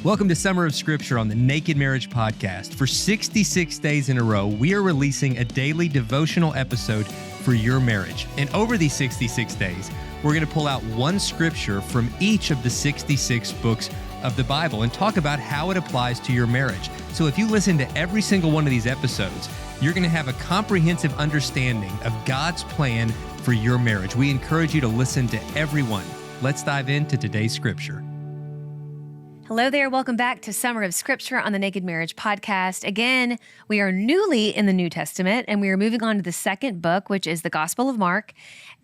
Welcome to Summer of Scripture on the Naked Marriage Podcast. For 66 days in a row, we are releasing a daily devotional episode for your marriage. And over these 66 days, we're going to pull out one scripture from each of the 66 books of the Bible and talk about how it applies to your marriage. So if you listen to every single one of these episodes, you're going to have a comprehensive understanding of God's plan for your marriage. We encourage you to listen to every one. Let's dive into today's scripture. Hello there. Welcome back to Summer of Scripture on the Naked Marriage Podcast. Again, we are newly in the New Testament, and we are moving on to the second book, which is the Gospel of Mark.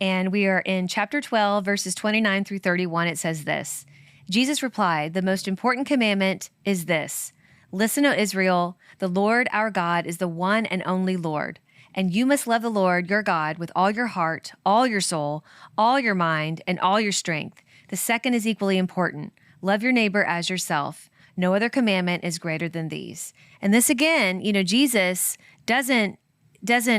And we are in chapter 12, verses 29 through 31. It says this: Jesus replied, "The most important commandment is this: Listen, O Israel, the Lord our God is the one and only Lord. And you must love the Lord your God with all your heart, all your soul, all your mind, and all your strength. The second is equally important. Love your neighbor as yourself. No other commandment is greater than these." And this again, Jesus doesn't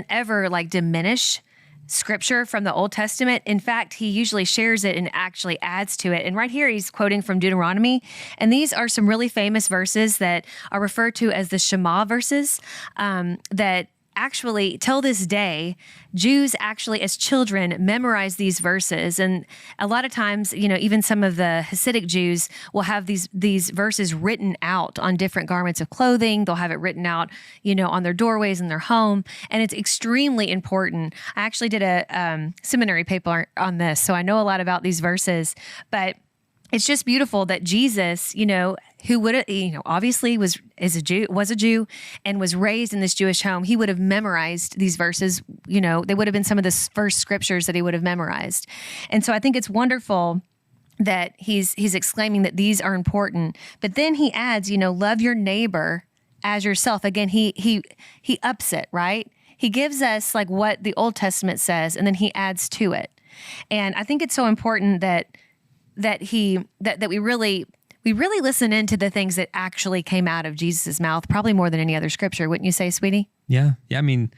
ever diminish scripture from the Old Testament. In fact, he usually shares it and actually adds to it. And right here, he's quoting from Deuteronomy. And these are some really famous verses that are referred to as the Shema verses, that actually, till this day, Jews actually, as children, memorize these verses. And a lot of times, even some of the Hasidic Jews will have these verses written out on different garments of clothing. They'll have it written out, on their doorways in their home. And it's extremely important. I actually did a seminary paper on this, so I know a lot about these verses. But it's just beautiful that Jesus, who would have, obviously was a Jew and was raised in this Jewish home, he would have memorized these verses. They would have been some of the first scriptures that he would have memorized. And so I think it's wonderful that he's exclaiming that these are important. But then he adds, love your neighbor as yourself. Again, he ups it, right? He gives us what the Old Testament says, and then he adds to it. And I think it's so important that we really listen into the things that actually came out of Jesus' mouth, probably more than any other scripture, wouldn't you say, sweetie? Yeah. I mean,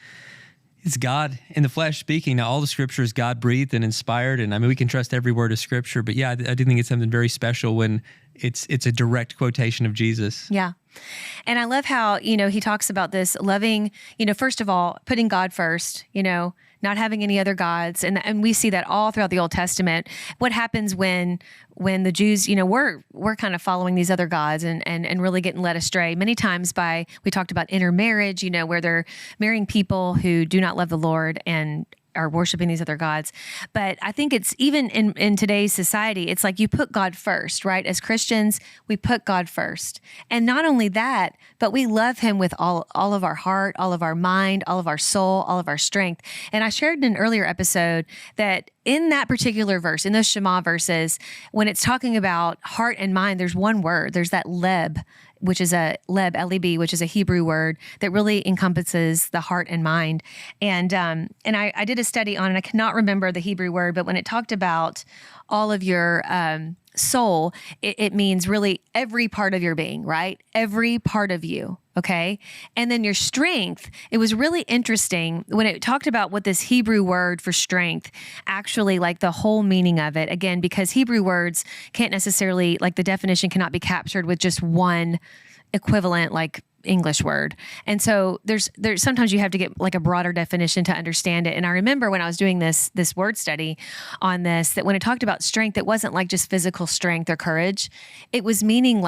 it's God in the flesh speaking. Now, all the scripture is God-breathed and inspired, and we can trust every word of scripture. But yeah, I do think it's something very special when it's a direct quotation of Jesus. Yeah. And I love how, he talks about this loving, first of all, putting God first, not having any other gods. And we see that all throughout the Old Testament. What happens when the Jews, we're kind of following these other gods and really getting led astray many times we talked about intermarriage, where they're marrying people who do not love the Lord and are worshiping these other gods. But I think it's even in today's society, it's you put God first, right? As Christians, we put God first. And not only that, but we love him with all of our heart, all of our mind, all of our soul, all of our strength. And I shared in an earlier episode that in that particular verse, in those Shema verses, when it's talking about heart and mind, there's one word. There's that leb, which is L-E-B, which is a Hebrew word that really encompasses the heart and mind. And I did a study on it. I cannot remember the Hebrew word, but when it talked about all of your soul, it means really every part of your being, right? Every part of you, okay? And then your strength, it was really interesting when it talked about what this Hebrew word for strength, actually the whole meaning of it, again, because Hebrew words can't necessarily, the definition cannot be captured with just one equivalent, English word. And so there's sometimes you have to get a broader definition to understand it. And I remember when I was doing this word study on this, that when it talked about strength, it wasn't just physical strength or courage. It was meaning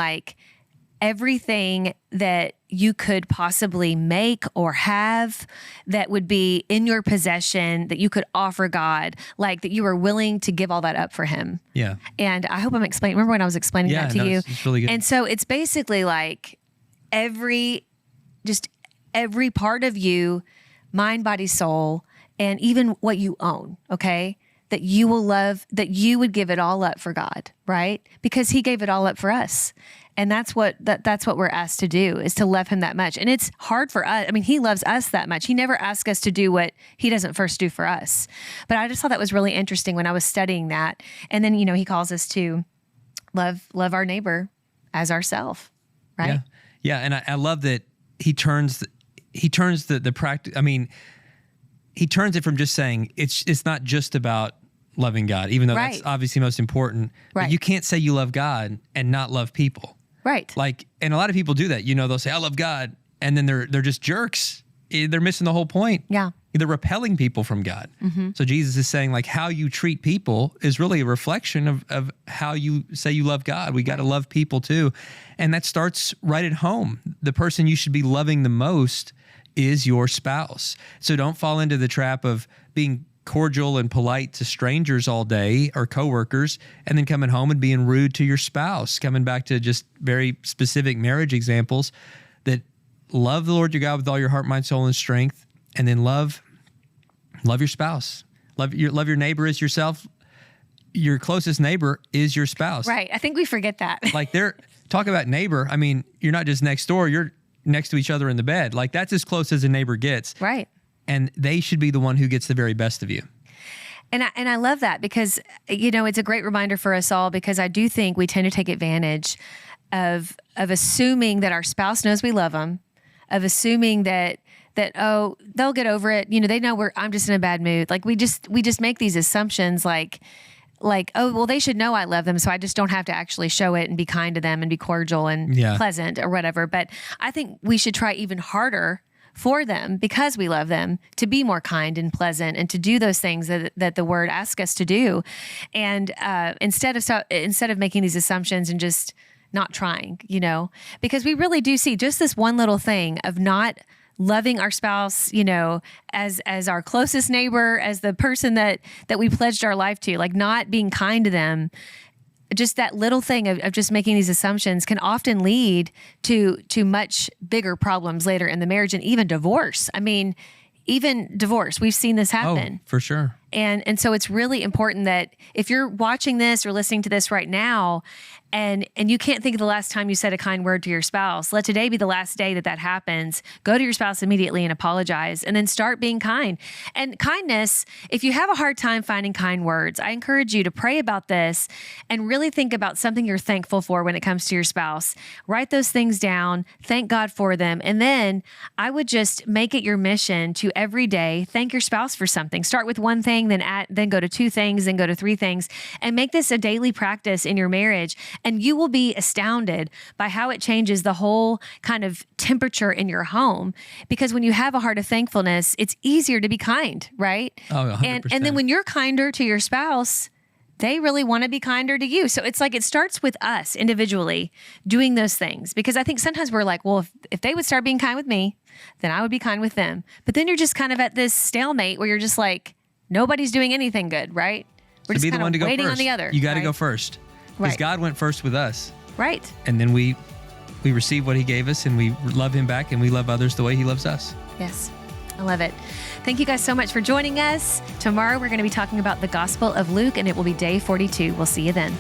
everything that you could possibly make or have that would be in your possession that you could offer God, that you were willing to give all that up for him. Yeah. And I hope I'm explaining. Remember when I was explaining that to you? It's really good. And so it's basically every part of you, mind, body, soul, and even what you own, okay? That you will love, that you would give it all up for God, right? Because he gave it all up for us. And that's what we're asked to do, is to love him that much. And it's hard for us. He loves us that much. He never asks us to do what he doesn't first do for us. But I just thought that was really interesting when I was studying that. And then, he calls us to love our neighbor as ourselves, right? Yeah. Yeah, and I love that he turns the practice. He turns it from just saying it's not just about loving God, even though that's obviously most important. Right. But you can't say you love God and not love people. Right. Like, and a lot of people do that. They'll say, I love God. And then they're just jerks. They're missing the whole point. Yeah. They're repelling people from God. So Jesus is saying, like, how you treat people is really a reflection of how you say you love God. We got to love people too. And that starts right at home. The person you should be loving the most is your spouse. So don't fall into the trap of being cordial and polite to strangers all day or coworkers, and then coming home and being rude to your spouse. Coming back to just very specific marriage examples, that love the Lord your God with all your heart, mind, soul, and strength, and then love your spouse. Love your neighbor as yourself. Your closest neighbor is your spouse. Right. I think we forget that. Like, talk about neighbor. I mean, you're not just next door, you're next to each other in the bed. Like, that's as close as a neighbor gets. Right. And they should be the one who gets the very best of you. And I love that because, it's a great reminder for us all, because I do think we tend to take advantage of assuming that our spouse knows we love them, of assuming that, oh, they'll get over it. They know I'm just in a bad mood. Like, we just make these assumptions like, oh, well, they should know I love them, so I just don't have to actually show it and be kind to them and be cordial and pleasant or whatever. But I think we should try even harder for them, because we love them, to be more kind and pleasant and to do those things that the word asks us to do. And instead of making these assumptions and just not trying, because we really do see just this one little thing of not loving our spouse, as our closest neighbor, as the person that we pledged our life to, like not being kind to them. Just that little thing of just making these assumptions can often lead to much bigger problems later in the marriage, and even divorce. I mean, even divorce, we've seen this happen. Oh, for sure. And so it's really important that if you're watching this or listening to this right now, and you can't think of the last time you said a kind word to your spouse, let today be the last day that happens. Go to your spouse immediately and apologize, and then start being kind. And kindness, if you have a hard time finding kind words, I encourage you to pray about this and really think about something you're thankful for when it comes to your spouse. Write those things down, thank God for them. And then I would just make it your mission to every day thank your spouse for something. Start with one thing, then go to two things, then go to three things, and make this a daily practice in your marriage. And you will be astounded by how it changes the whole kind of temperature in your home. Because when you have a heart of thankfulness, it's easier to be kind, right? Oh, 100%. And then when you're kinder to your spouse, they really want to be kinder to you. So it's like it starts with us individually doing those things. Because I think sometimes we're like, well, if they would start being kind with me, then I would be kind with them. But then you're just kind of at this stalemate where you're just like, nobody's doing anything good, right? We're just be the kind one of to go waiting first. on the other. You got to right? go first. Because Right. God went first with us. Right. And then we receive what he gave us, and we love him back, and we love others the way he loves us. Yes. I love it. Thank you guys so much for joining us. Tomorrow we're going to be talking about the Gospel of Luke, and it will be day 42. We'll see you then.